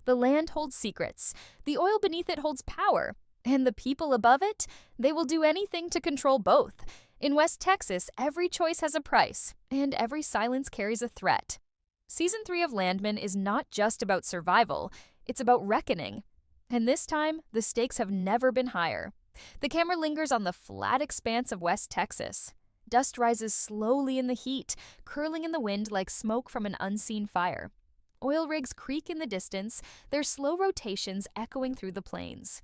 The land holds secrets, the oil beneath it holds power, and the people above it, they will do anything to control both. In West Texas, every choice has a price, and every silence carries a threat. Season 3 of LANDMAN is not just about survival, it's about reckoning. And this time, the stakes have never been higher. The camera lingers on the flat expanse of West Texas. Dust rises slowly in the heat, curling in the wind like smoke from an unseen fire. Oil rigs creak in the distance, their slow rotations echoing through the plains.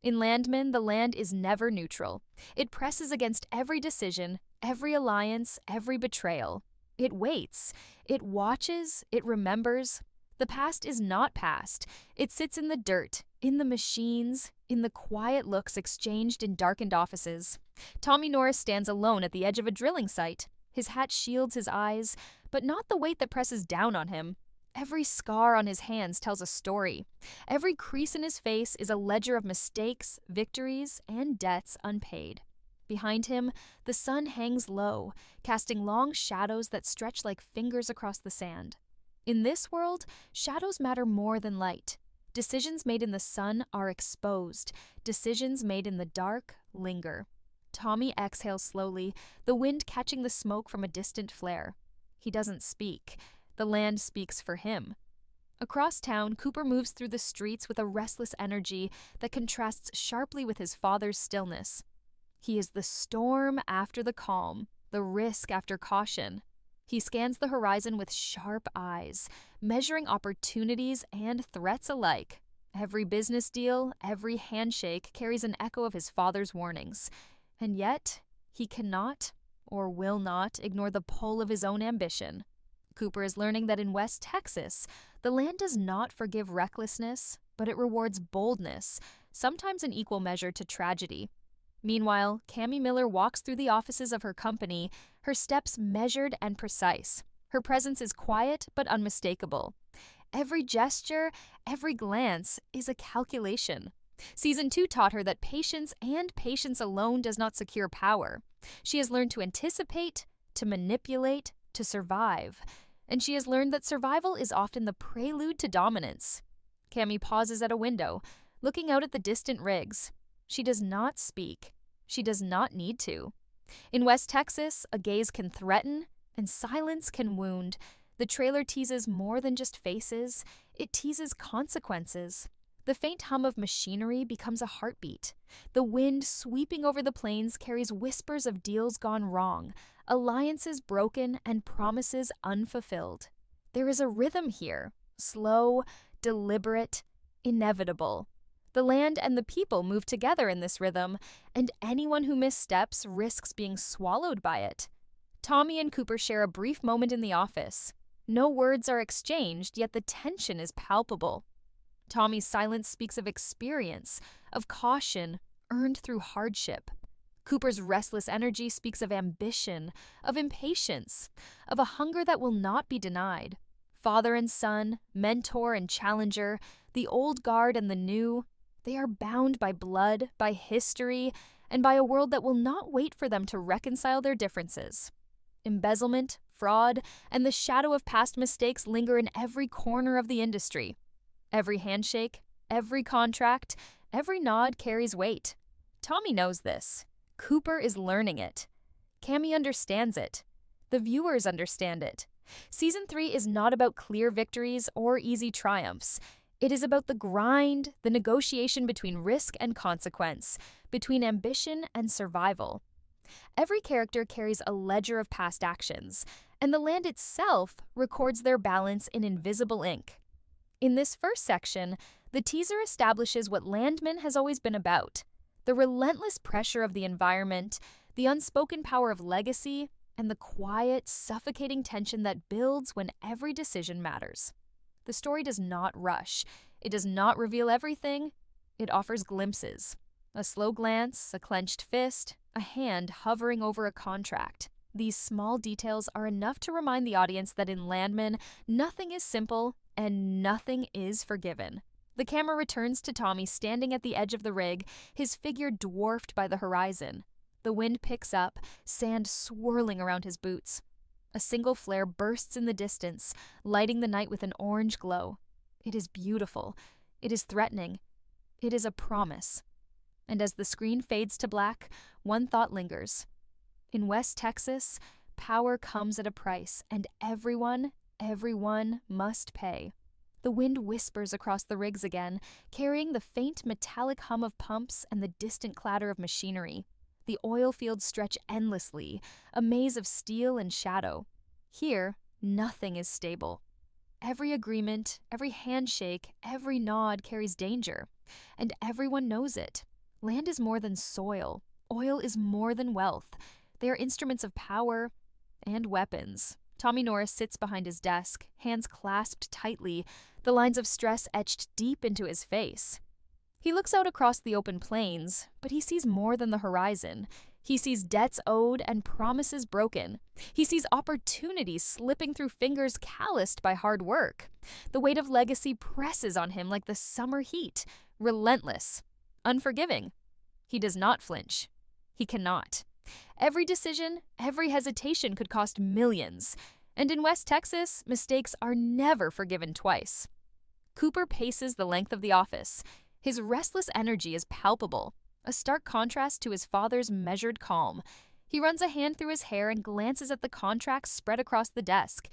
In LANDMAN, the land is never neutral. It presses against every decision, every alliance, every betrayal. It waits. It watches. It remembers. The past is not past. It sits in the dirt, in the machines, in the quiet looks exchanged in darkened offices. Tommy Norris stands alone at the edge of a drilling site. His hat shields his eyes, but not the weight that presses down on him. Every scar on his hands tells a story. Every crease in his face is a ledger of mistakes, victories, and debts unpaid. Behind him, the sun hangs low, casting long shadows that stretch like fingers across the sand. In this world, shadows matter more than light. Decisions made in the sun are exposed. Decisions made in the dark linger. Tommy exhales slowly, the wind catching the smoke from a distant flare. He doesn't speak. The land speaks for him. Across town, Cooper moves through the streets with a restless energy that contrasts sharply with his father's stillness. He is the storm after the calm, the risk after caution. He scans the horizon with sharp eyes, measuring opportunities and threats alike. Every business deal, every handshake carries an echo of his father's warnings. And yet, he cannot, or will not, ignore the pull of his own ambition. Cooper is learning that in West Texas, the land does not forgive recklessness, but it rewards boldness, sometimes in equal measure to tragedy. Meanwhile, Cammy Miller walks through the offices of her company, her steps measured and precise. Her presence is quiet but unmistakable. Every gesture, every glance is a calculation. Season 2 taught her that patience and patience alone does not secure power. She has learned to anticipate, to manipulate, to survive. And she has learned that survival is often the prelude to dominance. Cammy pauses at a window, looking out at the distant rigs. She does not speak. She does not need to. In West Texas, a gaze can threaten, and silence can wound. The trailer teases more than just faces. It teases consequences. The faint hum of machinery becomes a heartbeat. The wind sweeping over the plains carries whispers of deals gone wrong, alliances broken, and promises unfulfilled. There is a rhythm here, slow, deliberate, inevitable. The land and the people move together in this rhythm, and anyone who missteps risks being swallowed by it. Tommy and Cooper share a brief moment in the office. No words are exchanged, yet the tension is palpable. Tommy's silence speaks of experience, of caution, earned through hardship. Cooper's restless energy speaks of ambition, of impatience, of a hunger that will not be denied. Father and son, mentor and challenger, the old guard and the new, they are bound by blood, by history, and by a world that will not wait for them to reconcile their differences. Embezzlement, fraud, and the shadow of past mistakes linger in every corner of the industry. Every handshake, every contract, every nod carries weight. Tommy knows this. Cooper is learning it. Cammy understands it. The viewers understand it. Season 3 is not about clear victories or easy triumphs. It is about the grind, the negotiation between risk and consequence, between ambition and survival. Every character carries a ledger of past actions, and the land itself records their balance in invisible ink. In this first section, the teaser establishes what LANDMAN has always been about: the relentless pressure of the environment, the unspoken power of legacy, and the quiet, suffocating tension that builds when every decision matters. The story does not rush. It does not reveal everything. It offers glimpses. A slow glance, a clenched fist, a hand hovering over a contract. These small details are enough to remind the audience that in LANDMAN, nothing is simple and nothing is forgiven. The camera returns to Tommy standing at the edge of the rig, his figure dwarfed by the horizon. The wind picks up, sand swirling around his boots. A single flare bursts in the distance, lighting the night with an orange glow. It is beautiful. It is threatening. It is a promise. And as the screen fades to black, one thought lingers. In West Texas, power comes at a price, and everyone must pay. The wind whispers across the rigs again, carrying the faint metallic hum of pumps and the distant clatter of machinery. The oil fields stretch endlessly, a maze of steel and shadow. Here, nothing is stable. Every agreement, every handshake, every nod carries danger, and everyone knows it. Land is more than soil. Oil is more than wealth. They are instruments of power and weapons. Tommy Norris sits behind his desk, hands clasped tightly, the lines of stress etched deep into his face. He looks out across the open plains, but he sees more than the horizon. He sees debts owed and promises broken. He sees opportunities slipping through fingers calloused by hard work. The weight of legacy presses on him like the summer heat, relentless, unforgiving. He does not flinch. He cannot. Every decision, every hesitation could cost millions. And in West Texas, mistakes are never forgiven twice. Cooper paces the length of the office. His restless energy is palpable, a stark contrast to his father's measured calm. He runs a hand through his hair and glances at the contracts spread across the desk.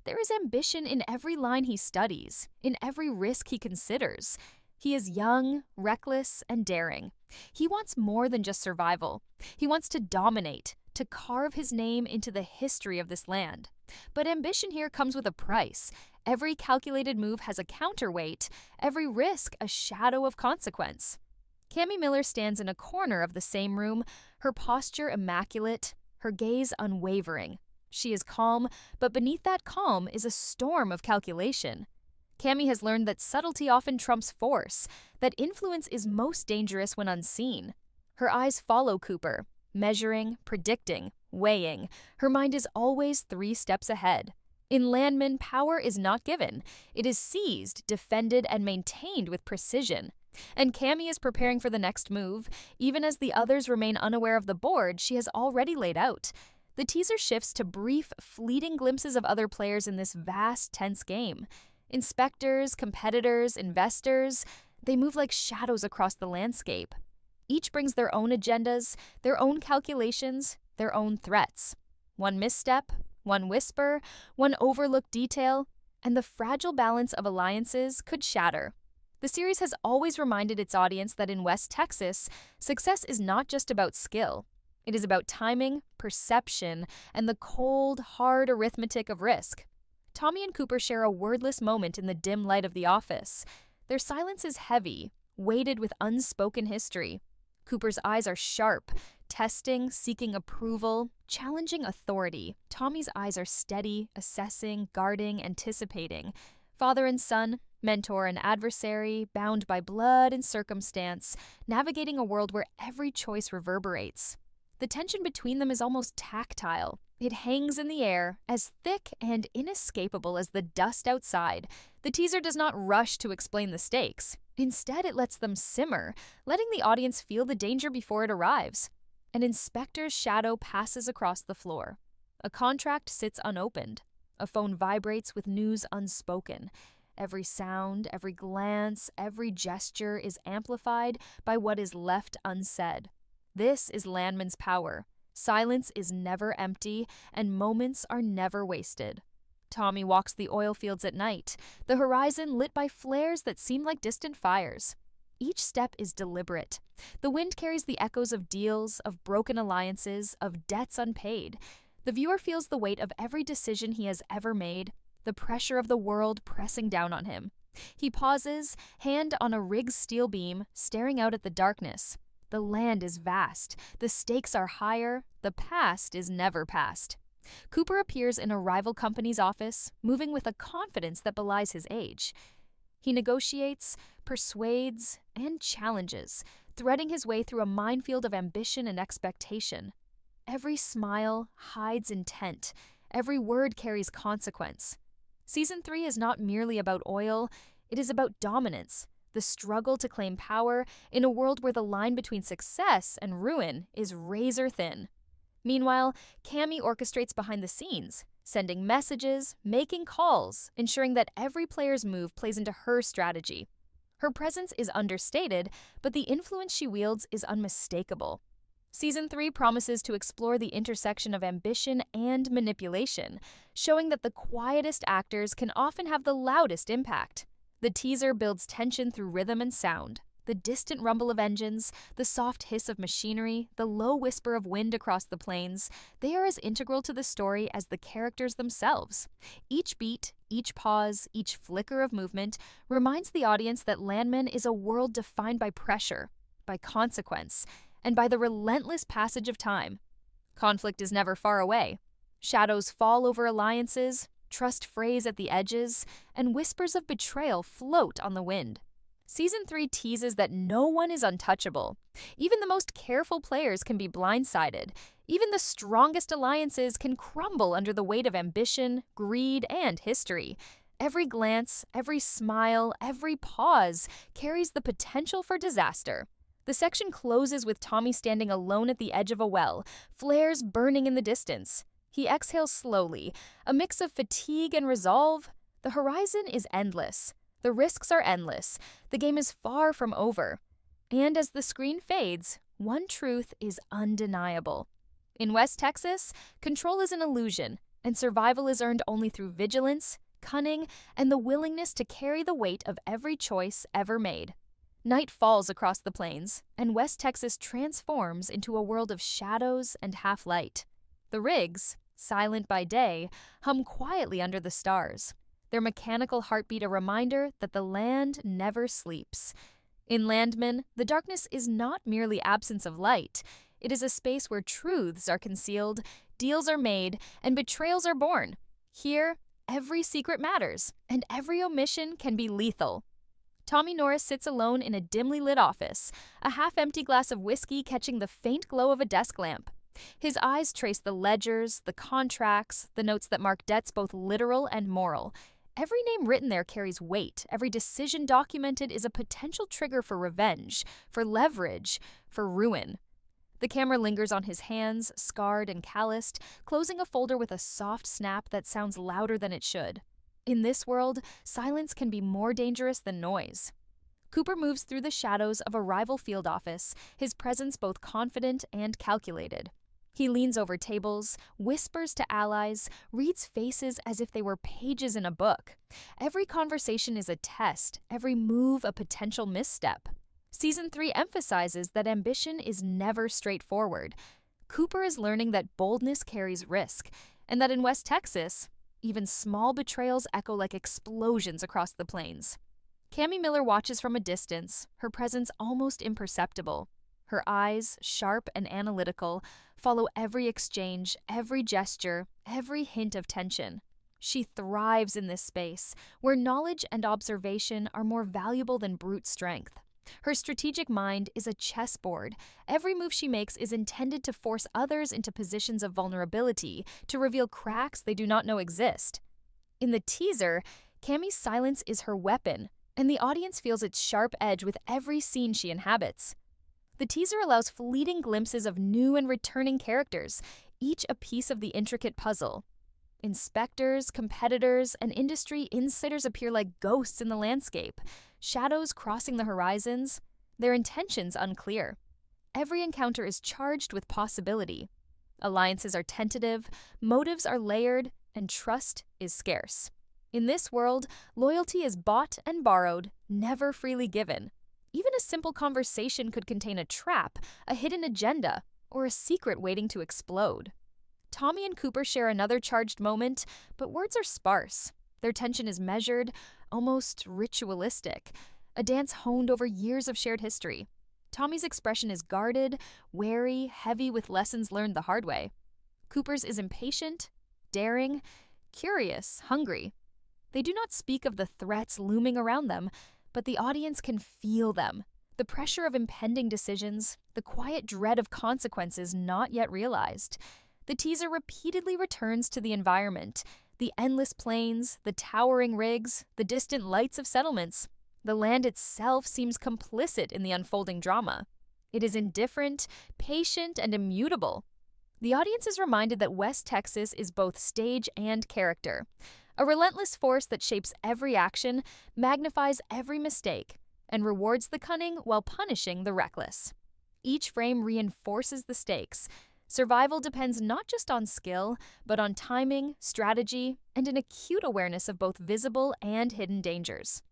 There is ambition in every line he studies, in every risk he considers. He is young, reckless, and daring. He wants more than just survival. He wants to dominate, to carve his name into the history of this land. But ambition here comes with a price. Every calculated move has a counterweight, every risk a shadow of consequence. Cammy Miller stands in a corner of the same room, her posture immaculate, her gaze unwavering. She is calm, but beneath that calm is a storm of calculation. Cammy has learned that subtlety often trumps force, that influence is most dangerous when unseen. Her eyes follow Cooper, measuring, predicting, weighing. Her mind is always 3 steps ahead. In LANDMAN, power is not given. It is seized, defended, and maintained with precision. And Cammy is preparing for the next move. Even as the others remain unaware of the board she has already laid out. The teaser shifts to brief, fleeting glimpses of other players in this vast, tense game. Inspectors, competitors, investors, they move like shadows across the landscape. Each brings their own agendas, their own calculations, their own threats. One misstep, one whisper, one overlooked detail, and the fragile balance of alliances could shatter. The series has always reminded its audience that in West Texas, success is not just about skill. It is about timing, perception, and the cold, hard arithmetic of risk. Tommy and Cooper share a wordless moment in the dim light of the office. Their silence is heavy, weighted with unspoken history. Cooper's eyes are sharp, testing, seeking approval, challenging authority. Tommy's eyes are steady, assessing, guarding, anticipating. Father and son, mentor and adversary, bound by blood and circumstance, navigating a world where every choice reverberates. The tension between them is almost tactile. It hangs in the air, as thick and inescapable as the dust outside. The teaser does not rush to explain the stakes. Instead, it lets them simmer, letting the audience feel the danger before it arrives. An inspector's shadow passes across the floor. A contract sits unopened. A phone vibrates with news unspoken. Every sound, every glance, every gesture is amplified by what is left unsaid. This is LANDMAN's power. Silence is never empty, and moments are never wasted. Tommy walks the oil fields at night, the horizon lit by flares that seem like distant fires. Each step is deliberate. The wind carries the echoes of deals, of broken alliances, of debts unpaid. The viewer feels the weight of every decision he has ever made, the pressure of the world pressing down on him. He pauses, hand on a rig's steel beam, staring out at the darkness. The land is vast, the stakes are higher, the past is never past. Cooper appears in a rival company's office, moving with a confidence that belies his age. He negotiates, persuades, and challenges, threading his way through a minefield of ambition and expectation. Every smile hides intent, every word carries consequence. Season 3 is not merely about oil, it is about dominance, the struggle to claim power in a world where the line between success and ruin is razor thin. Meanwhile, Cammy orchestrates behind the scenes, sending messages, making calls, ensuring that every player's move plays into her strategy. Her presence is understated, but the influence she wields is unmistakable. Season 3 promises to explore the intersection of ambition and manipulation, showing that the quietest actors can often have the loudest impact. The teaser builds tension through rhythm and sound. The distant rumble of engines, the soft hiss of machinery, the low whisper of wind across the plains, they are as integral to the story as the characters themselves. Each beat, each pause, each flicker of movement reminds the audience that LANDMAN is a world defined by pressure, by consequence, and by the relentless passage of time. Conflict is never far away. Shadows fall over alliances, trust frays at the edges, and whispers of betrayal float on the wind. Season 3 teases that no one is untouchable. Even the most careful players can be blindsided. Even the strongest alliances can crumble under the weight of ambition, greed, and history. Every glance, every smile, every pause carries the potential for disaster. The section closes with Tommy standing alone at the edge of a well, flares burning in the distance. He exhales slowly, a mix of fatigue and resolve. The horizon is endless. The risks are endless. The game is far from over. And as the screen fades, one truth is undeniable. In West Texas, control is an illusion, and survival is earned only through vigilance, cunning, and the willingness to carry the weight of every choice ever made. Night falls across the plains, and West Texas transforms into a world of shadows and half-light. The rigs, silent by day, hum quietly under the stars, their mechanical heartbeat a reminder that the land never sleeps. In LANDMAN, the darkness is not merely absence of light. It is a space where truths are concealed, deals are made, and betrayals are born. Here, every secret matters, and every omission can be lethal. Tommy Norris sits alone in a dimly lit office, a half-empty glass of whiskey catching the faint glow of a desk lamp. His eyes trace the ledgers, the contracts, the notes that mark debts both literal and moral. Every name written there carries weight. Every decision documented is a potential trigger for revenge, for leverage, for ruin. The camera lingers on his hands, scarred and calloused, closing a folder with a soft snap that sounds louder than it should. In this world, silence can be more dangerous than noise. Cooper moves through the shadows of a rival field office, his presence both confident and calculated. He leans over tables, whispers to allies, reads faces as if they were pages in a book. Every conversation is a test, every move a potential misstep. Season 3 emphasizes that ambition is never straightforward. Cooper is learning that boldness carries risk, and that in West Texas, even small betrayals echo like explosions across the plains. Cammy Miller watches from a distance, her presence almost imperceptible. Her eyes, sharp and analytical, follow every exchange, every gesture, every hint of tension. She thrives in this space, where knowledge and observation are more valuable than brute strength. Her strategic mind is a chessboard. Every move she makes is intended to force others into positions of vulnerability, to reveal cracks they do not know exist. In the teaser, Cammy's silence is her weapon, and the audience feels its sharp edge with every scene she inhabits. The teaser allows fleeting glimpses of new and returning characters, each a piece of the intricate puzzle. Inspectors, competitors, and industry insiders appear like ghosts in the landscape, shadows crossing the horizons, their intentions unclear. Every encounter is charged with possibility. Alliances are tentative, motives are layered, and trust is scarce. In this world, loyalty is bought and borrowed, never freely given. Even a simple conversation could contain a trap, a hidden agenda, or a secret waiting to explode. Tommy and Cooper share another charged moment, but words are sparse. Their tension is measured, almost ritualistic, a dance honed over years of shared history. Tommy's expression is guarded, wary, heavy with lessons learned the hard way. Cooper's is impatient, daring, curious, hungry. They do not speak of the threats looming around them, but the audience can feel them. The pressure of impending decisions, the quiet dread of consequences not yet realized. The teaser repeatedly returns to the environment, the endless plains, the towering rigs, the distant lights of settlements. The land itself seems complicit in the unfolding drama. It is indifferent, patient, and immutable. The audience is reminded that West Texas is both stage and character. A relentless force that shapes every action, magnifies every mistake, and rewards the cunning while punishing the reckless. Each frame reinforces the stakes. Survival depends not just on skill, but on timing, strategy, and an acute awareness of both visible and hidden dangers.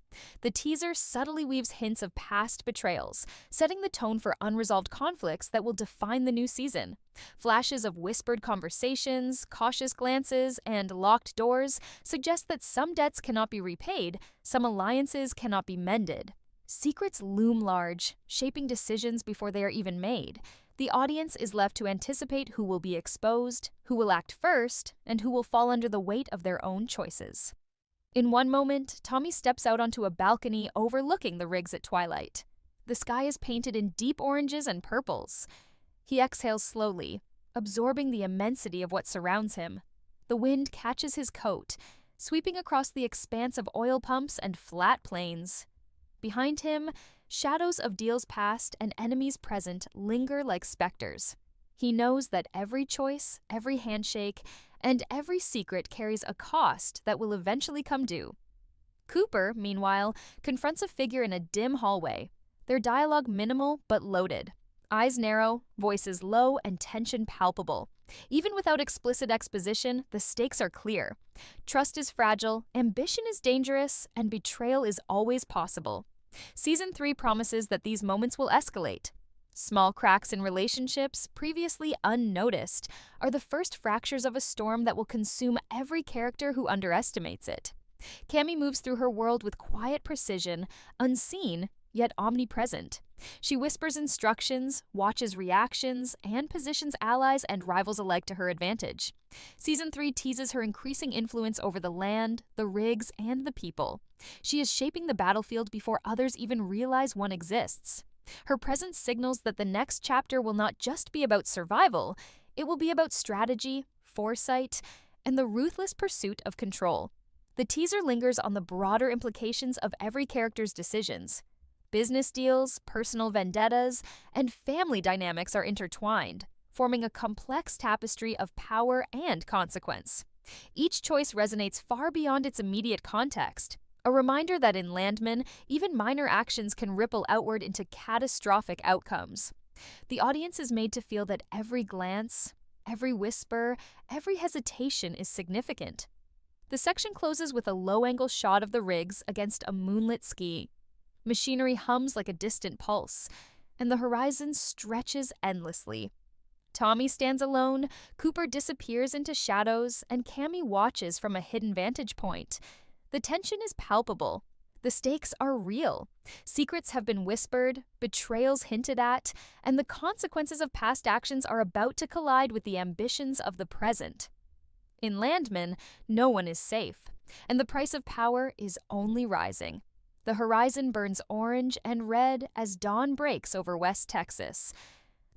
The teaser subtly weaves hints of past betrayals, setting the tone for unresolved conflicts that will define the new season. Flashes of whispered conversations, cautious glances, and locked doors suggest that some debts cannot be repaid, some alliances cannot be mended. Secrets loom large, shaping decisions before they are even made. The audience is left to anticipate who will be exposed, who will act first, and who will fall under the weight of their own choices. In one moment, Tommy steps out onto a balcony overlooking the rigs at twilight. The sky is painted in deep oranges and purples. He exhales slowly, absorbing the immensity of what surrounds him. The wind catches his coat, sweeping across the expanse of oil pumps and flat plains. Behind him, shadows of deals past and enemies present linger like specters. He knows that every choice, every handshake, and every secret carries a cost that will eventually come due. Cooper, meanwhile, confronts a figure in a dim hallway, their dialogue minimal but loaded. Eyes narrow, voices low, and tension palpable. Even without explicit exposition, the stakes are clear. Trust is fragile, ambition is dangerous, and betrayal is always possible. Season 3 promises that these moments will escalate. Small cracks in relationships, previously unnoticed, are the first fractures of a storm that will consume every character who underestimates it. Cammy moves through her world with quiet precision, unseen, yet omnipresent. She whispers instructions, watches reactions, and positions allies and rivals alike to her advantage. Season 3 teases her increasing influence over the land, the rigs, and the people. She is shaping the battlefield before others even realize one exists. Her presence signals that the next chapter will not just be about survival, it will be about strategy, foresight, and the ruthless pursuit of control. The teaser lingers on the broader implications of every character's decisions. Business deals, personal vendettas, and family dynamics are intertwined, forming a complex tapestry of power and consequence. Each choice resonates far beyond its immediate context. A reminder that in LANDMAN, even minor actions can ripple outward into catastrophic outcomes. The audience is made to feel that every glance, every whisper, every hesitation is significant. The section closes with a low-angle shot of the rigs against a moonlit ski. Machinery hums like a distant pulse, and the horizon stretches endlessly. Tommy stands alone, Cooper disappears into shadows, and Cammy watches from a hidden vantage point. The tension is palpable. The stakes are real. Secrets have been whispered, betrayals hinted at, and the consequences of past actions are about to collide with the ambitions of the present. In LANDMAN, no one is safe, and the price of power is only rising. The horizon burns orange and red as dawn breaks over West Texas.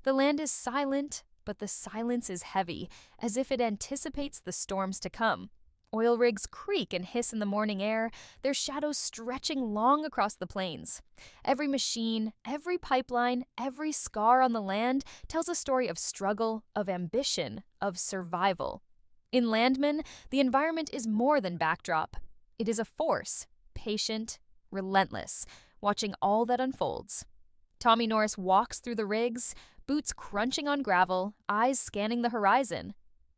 The land is silent, but the silence is heavy, as if it anticipates the storms to come. Oil rigs creak and hiss in the morning air, their shadows stretching long across the plains. Every machine, every pipeline, every scar on the land tells a story of struggle, of ambition, of survival. In LANDMAN, the environment is more than backdrop. It is a force, patient, relentless, watching all that unfolds. Tommy Norris walks through the rigs, boots crunching on gravel, eyes scanning the horizon.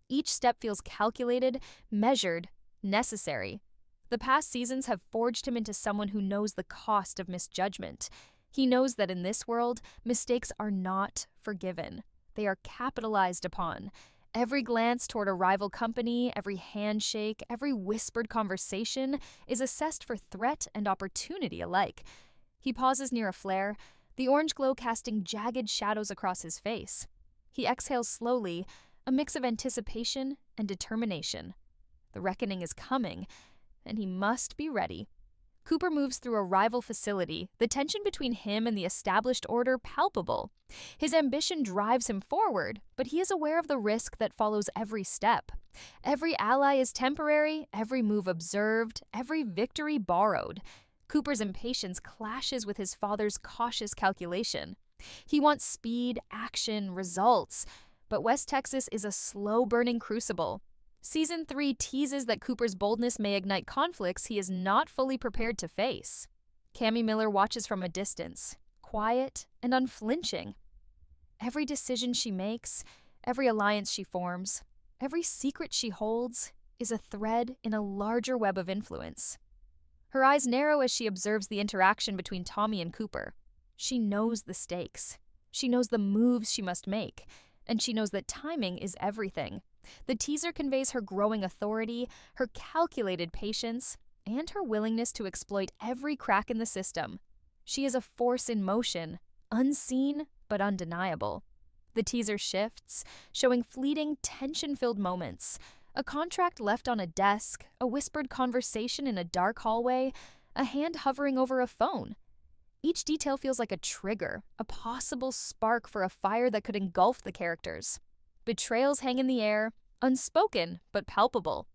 Each step feels calculated, measured, necessary. The past seasons have forged him into someone who knows the cost of misjudgment. He knows that in this world, mistakes are not forgiven. They are capitalized upon. Every glance toward a rival company, every handshake, every whispered conversation is assessed for threat and opportunity alike. He pauses near a flare, the orange glow casting jagged shadows across his face. He exhales slowly, a mix of anticipation and determination. The reckoning is coming, and he must be ready. Cooper moves through a rival facility, the tension between him and the established order palpable. His ambition drives him forward, but he is aware of the risk that follows every step. Every ally is temporary, every move observed, every victory borrowed. Cooper's impatience clashes with his father's cautious calculation. He wants speed, action, results, But West Texas is a slow-burning crucible. Season 3 teases that Cooper's boldness may ignite conflicts he is not fully prepared to face. Cammy Miller watches from a distance, quiet and unflinching. Every decision she makes, every alliance she forms, every secret she holds is a thread in a larger web of influence. Her eyes narrow as she observes the interaction between Tommy and Cooper. She knows the stakes. She knows the moves she must make, and she knows that timing is everything. The teaser conveys her growing authority, her calculated patience, and her willingness to exploit every crack in the system. She is a force in motion, unseen but undeniable. The teaser shifts, showing fleeting, tension-filled moments. A contract left on a desk, a whispered conversation in a dark hallway, a hand hovering over a phone. Each detail feels like a trigger, a possible spark for a fire that could engulf the characters. Betrayals hang in the air, unspoken but palpable.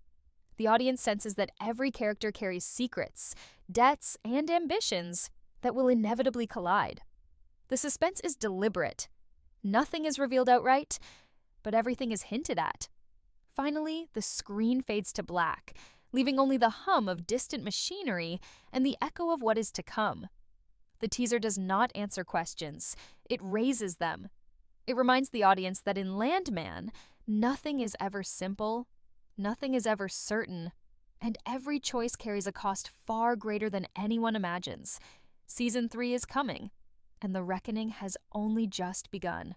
The audience senses that every character carries secrets, debts, and ambitions that will inevitably collide. The suspense is deliberate. Nothing is revealed outright, but everything is hinted at. Finally, the screen fades to black, leaving only the hum of distant machinery and the echo of what is to come. The teaser does not answer questions. It raises them. It reminds the audience that in LANDMAN, nothing is ever simple, nothing is ever certain, and every choice carries a cost far greater than anyone imagines. Season 3 is coming, and the reckoning has only just begun.